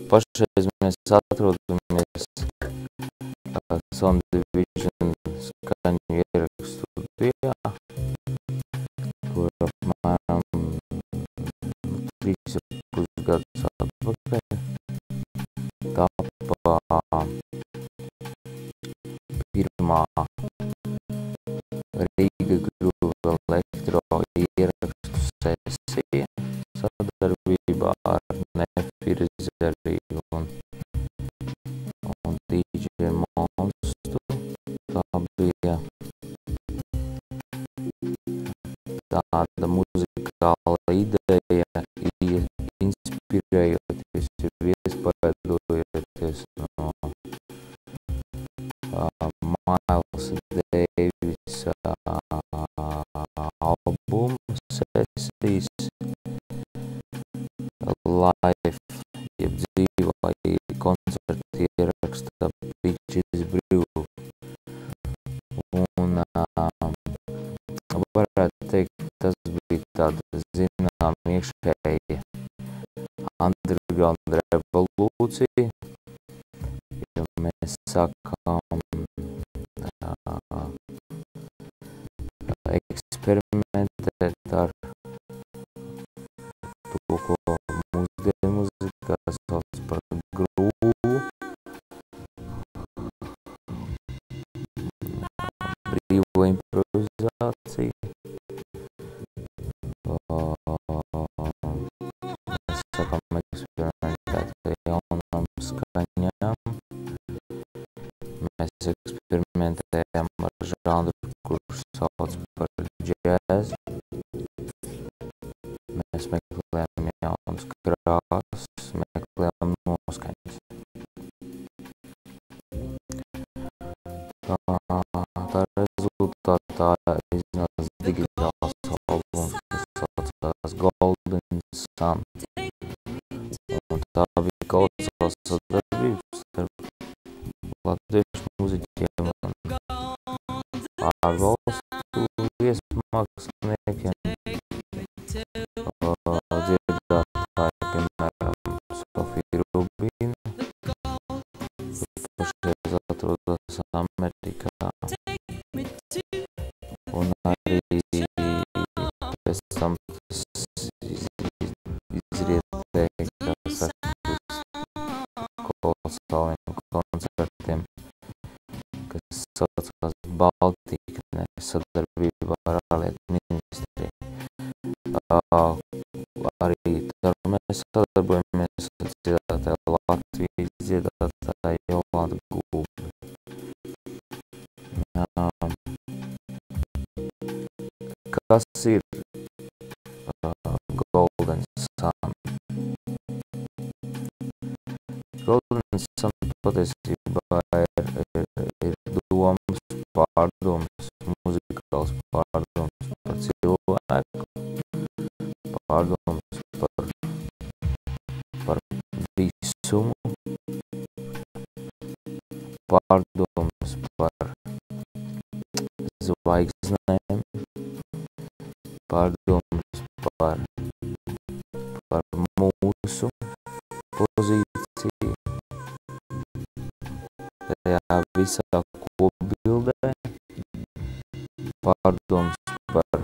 Pašreiz mēs atrodamies Sound Division skaņu ierakstu studijā, kur apmēram 3,5 gadus atpakaļ tapa pirmā Rīga Groove elektro ierakstu sesija sadarbībā ar Nefirzeri un DJ Monstu. Tā bija tāda muzikāla ideja, inspirējoties, iespaidojoties no Miles Davis albuma sesijas live, jeb dzīvā koncerta ieraksta Bitches Brew. Un varētu teikt, tas bija tāda zinām iekšēja underground revolūcija, jo mēs sākām eksperimentēt ar to, ko mūsdienu muzikā sauc par groove, brīvo improvizāciju. Mēs sākām eksperimentēt ar jaunām skaņām. Mēs eksperimentējam ar žanru, kurš sauc par jazz. Mēs meklējam jaunas krāsas, meklējam noskaņas. Tā rezultātā iznāca digitāls albums, kas saucās Golden Sun. Un tā bija kolosāla sadarbība starp latviešu mūziķiem un ārvalstu viesmāksliniekiem. Dziedātāji, piemēram, Sofija Rubīna, kur pašreiz atrodas Amerikā. Un arī pēc tam tas izrietēja, kā saka, uz kolosāliem koncertiem, kas saucās Baltīkne sadarbībā ar ārlietu ministriju. Arī tur mēs sadarbojamies ar dziedātāju Latvijas dziedātāju Jolantu Gulbi. Kas ir Golden Sun? Golden Sun patiesībā ir domas, pārdomas, muzikāls pārdomas par cilvēku, pārdomas par visumu, pārdomas par zvaigznēm, pārdomas par mūsu pozīciju. Tajā visā kopbildē pārdomas par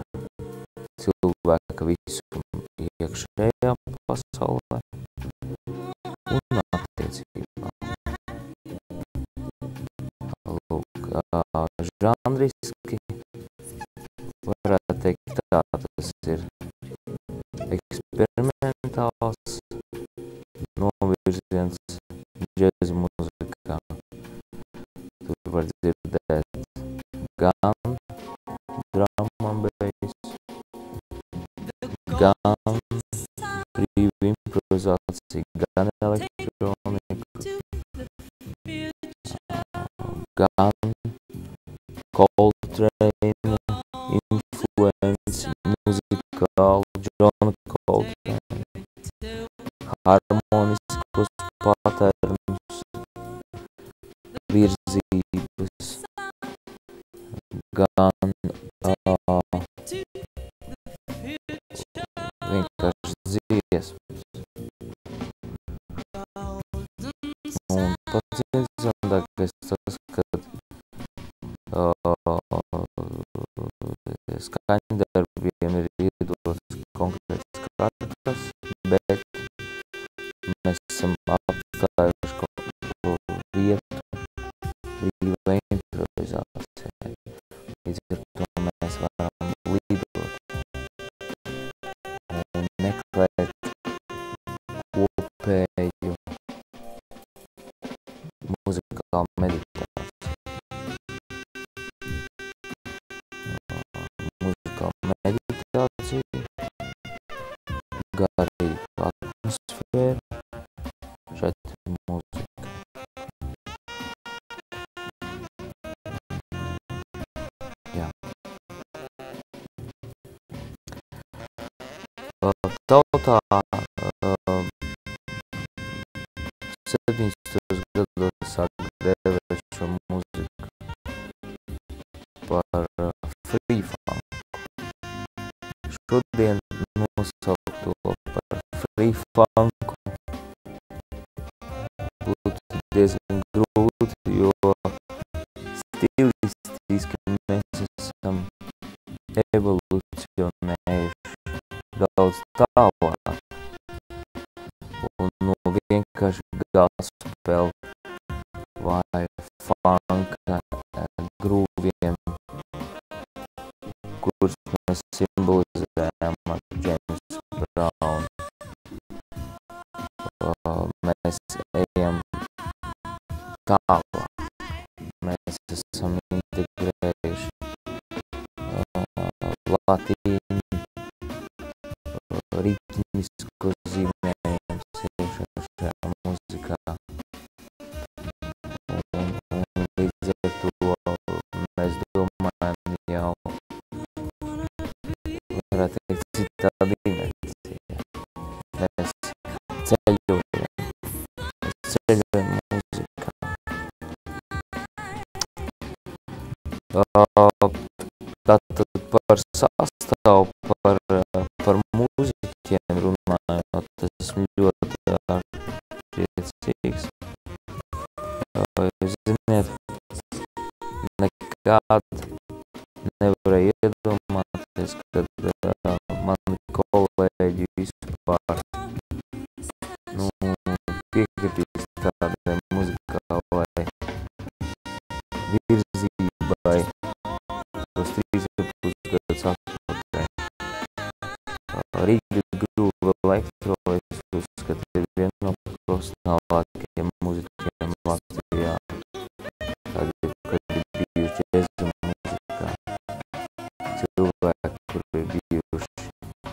cilvēka visumu iekšējā pasaulē un attiecībā. Lūk, žanriski varētu teikt tā, tas ir eksperimentāls novirziens džēza muzikā. Tur var dzirdēt gan drum and bass, gan brīvu improvizāciju, gan elektroniku, gan Coltrane influence, muzikālu John Coltrane, harmoniskos patērnus, virzības, gan vienkārši dziesmas. svarīgākais tas, ka skaņdarbiem ir iedotas konkrētas kartas, bet mēs esam atstājuši kaut ko vietu brīvai improvizācijai. Līdz ar to mēs varam lidot un meklēt kopēju muzikālu meditāciju. Meditācija, garīga atmosfēra, šeit ir mūzika. Jā. Tautā 70. gados sāk dēvēt šo mūziku par free funk. Šodien nosaukt to par free funku būtu diezgan grūti, jo stilistiski mēs esam evolucionējuši daudz tālāk un no vienkārši gospel vai funka grūviem, kurus mēs simbolizējam ar James Brown. Mēs ejam tālāk. Mēs esam integrējuši latīņu, ritmisku zīmējumu šajā muzikā. Un līdz ar to mēs domājam jau varētu teikt citā dimensijā. Mēs ceļojam muzikā. Tātad par sastāvu, par mūziķiem runājot, esmu ļoti priecīgs. Ziniet, nekad nevarēju iedomāties, kad mani kolēģi vispār piekritīs tādai muzikālai virzībai tos 3,5 gadus atpakaļ. Rīga groove elektro, es uzskatu, ir viena no profesionālākajiem muziķiem Latvijā. Kad ir bijuši džeza muzikā. Cilvēki, kuri ir bijuši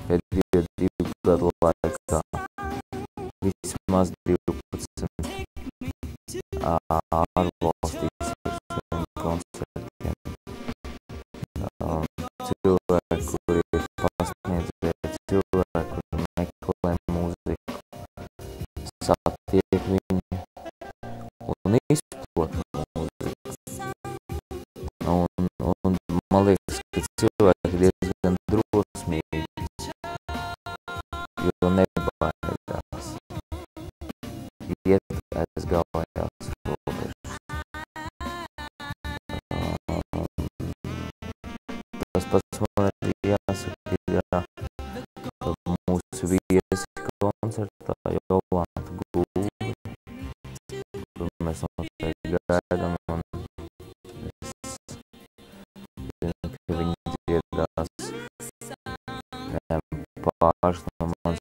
pēdējo 2 gadu laikā vismaz 12 ārvalstīs ar saviem koncertiem. Cilvēki, kuri ir pasniedzēji, cilvēki, kuri meklē mūziku, satiek viņu un izplata mūziku. Un man liekas, ka cilvēki ir diezgan drosmīgi, jo nebaidās iet aiz galvējās robežas. Tas pats man arī jāsaka, ka mūsu viesi koncertā Jolanta Gulbi, kur mēs noteikti gaidām, un es zinu, ka viņi dziedās pāris no manas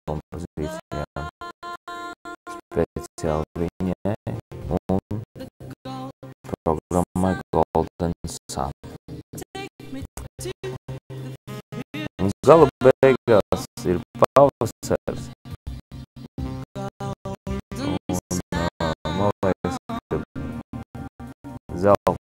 kompozīcijām speciāli viņai un programmai Golden Sun. Un gala beigās ir pavasars. Un man liekas, ka zelta